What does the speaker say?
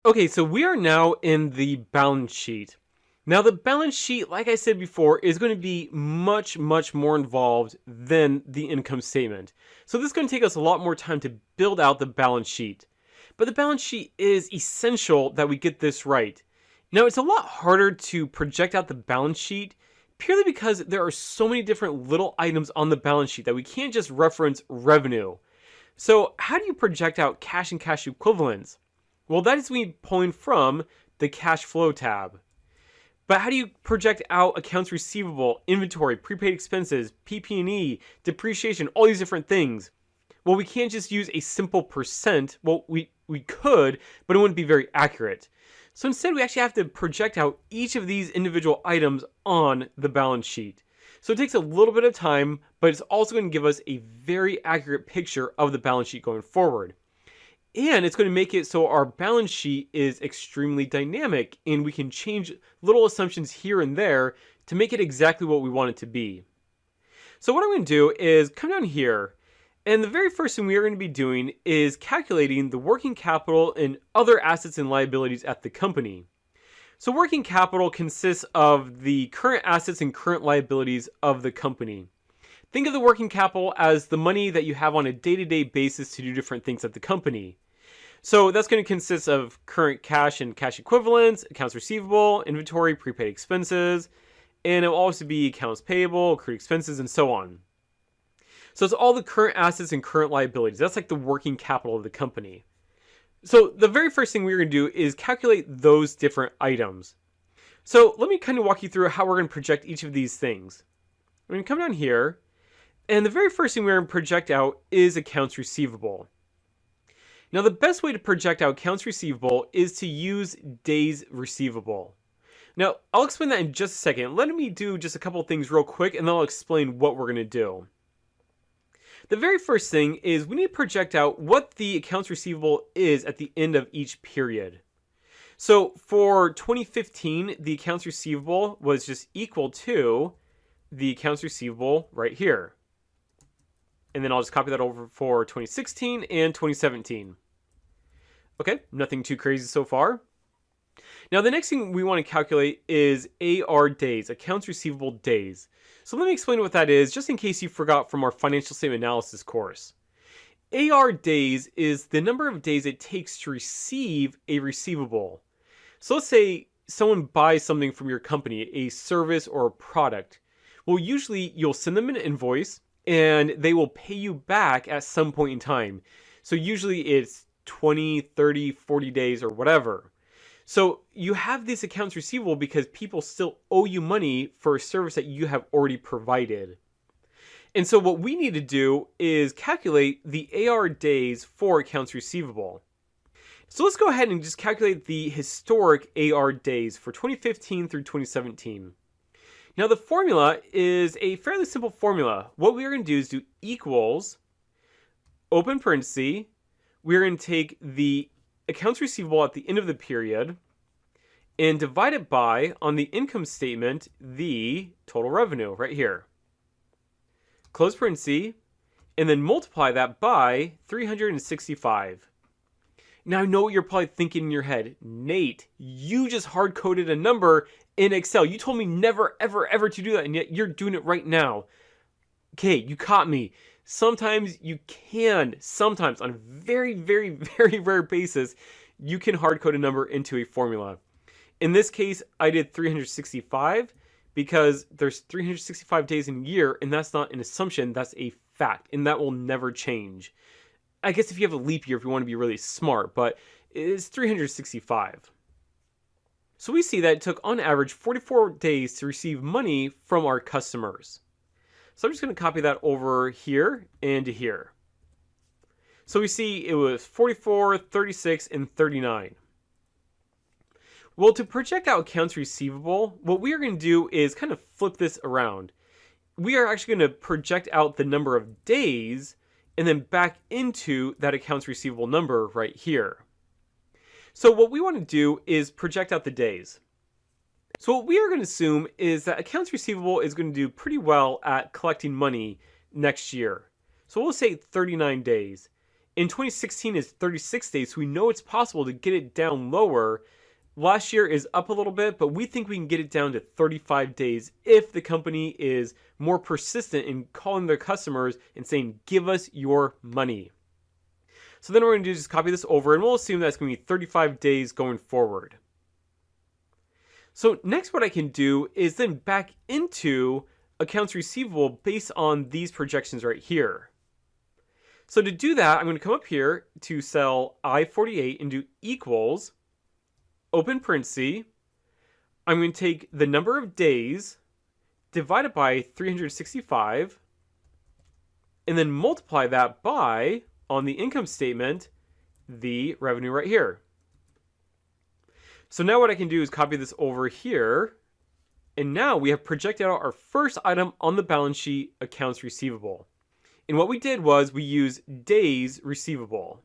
Okay, so we are now in the balance sheet. Now the balance sheet, like I said before, is going to be much more involved than the income statement. So this is going to take us a lot more time to build out the balance sheet. But the balance sheet is essential that we get this right. Now it's a lot harder to project out the balance sheet purely because there are so many different little items on the balance sheet that we can't just reference revenue. So how do you project out cash and cash equivalents? Well, that is me pulling from the cash flow tab. But how do you project out accounts receivable, inventory, prepaid expenses, PP&E, depreciation, all these different things? Well, we can't just use a simple percent. Well, we could, but it wouldn't be very accurate. So instead, we actually have to project out each of these individual items on the balance sheet. So it takes a little bit of time, but it's also going to give us a very accurate picture of the balance sheet going forward. And it's going to make it so our balance sheet is extremely dynamic and we can change little assumptions here and there to make it exactly what we want it to be. So what I'm going to do is come down here, and the very first thing we are going to be doing is calculating the working capital and other assets and liabilities at the company. So working capital consists of the current assets and current liabilities of the company. Think of the working capital as the money that you have on a day-to-day basis to do different things at the company. So that's going to consist of current cash and cash equivalents, accounts receivable, inventory, prepaid expenses, and it will also be accounts payable, accrued expenses, and so on. So it's all the current assets and current liabilities. That's like the working capital of the company. So the very first thing we're going to do is calculate those different items. So let me kind of walk you through how we're going to project each of these things. We're going to come down here, and the very first thing we're going to project out is accounts receivable. Now the best way to project out accounts receivable is to use days receivable. Now I'll explain that in just a second. Let me do just a couple of things real quick, and then I'll explain what we're going to do. The very first thing is we need to project out what the accounts receivable is at the end of each period. So for 2015, the accounts receivable was just equal to the accounts receivable right here. And then I'll just copy that over for 2016 and 2017. Okay, nothing too crazy so far. Now the next thing we want to calculate is AR days, accounts receivable days. So let me explain what that is, just in case you forgot from our financial statement analysis course. AR days is the number of days it takes to receive a receivable. So let's say someone buys something from your company, a service or a product. Well, usually you'll send them an invoice and they will pay you back at some point in time. So usually it's 20, 30, 40 days or whatever. So you have this accounts receivable because people still owe you money for a service that you have already provided. And so what we need to do is calculate the AR days for accounts receivable. So let's go ahead and just calculate the historic AR days for 2015 through 2017. Now the formula is a fairly simple formula. What we are going to do is do equals, open parenthesis, we're going to take the accounts receivable at the end of the period and divide it by, on the income statement, the total revenue right here. Close parenthesis, and then multiply that by 365. Now I know what you're probably thinking in your head. Nate, you just hard-coded a number in Excel. You told me never, ever to do that, and yet you're doing it right now. Okay, you caught me. Sometimes you can, sometimes on a very rare basis, you can hard-code a number into a formula. In this case, I did 365 because there's 365 days in a year, and that's not an assumption, that's a fact, and that will never change. I guess if you have a leap year, if you want to be really smart, but it's 365. So we see that it took on average 44 days to receive money from our customers. So I'm just going to copy that over here and to here. So we see it was 44, 36, and 39. Well, to project out accounts receivable, what we are going to do is kind of flip this around. We are actually going to project out the number of days and then back into that accounts receivable number right here. So what we want to do is project out the days. So what we are going to assume is that accounts receivable is going to do pretty well at collecting money next year. So we'll say 39 days. In 2016 is 36 days, so we know it's possible to get it down lower. Last year is up a little bit, but we think we can get it down to 35 days if the company is more persistent in calling their customers and saying, give us your money. So then what we're going to do is just copy this over, and we'll assume that's going to be 35 days going forward. So next what I can do is then back into accounts receivable based on these projections right here. So to do that, I'm going to come up here to cell I-48 and do equals, open parenthesis. I'm going to take the number of days divided by 365 and then multiply that by, on the income statement, the revenue right here. So now what I can do is copy this over here. And now we have projected out our first item on the balance sheet, accounts receivable. And what we did was we used days receivable.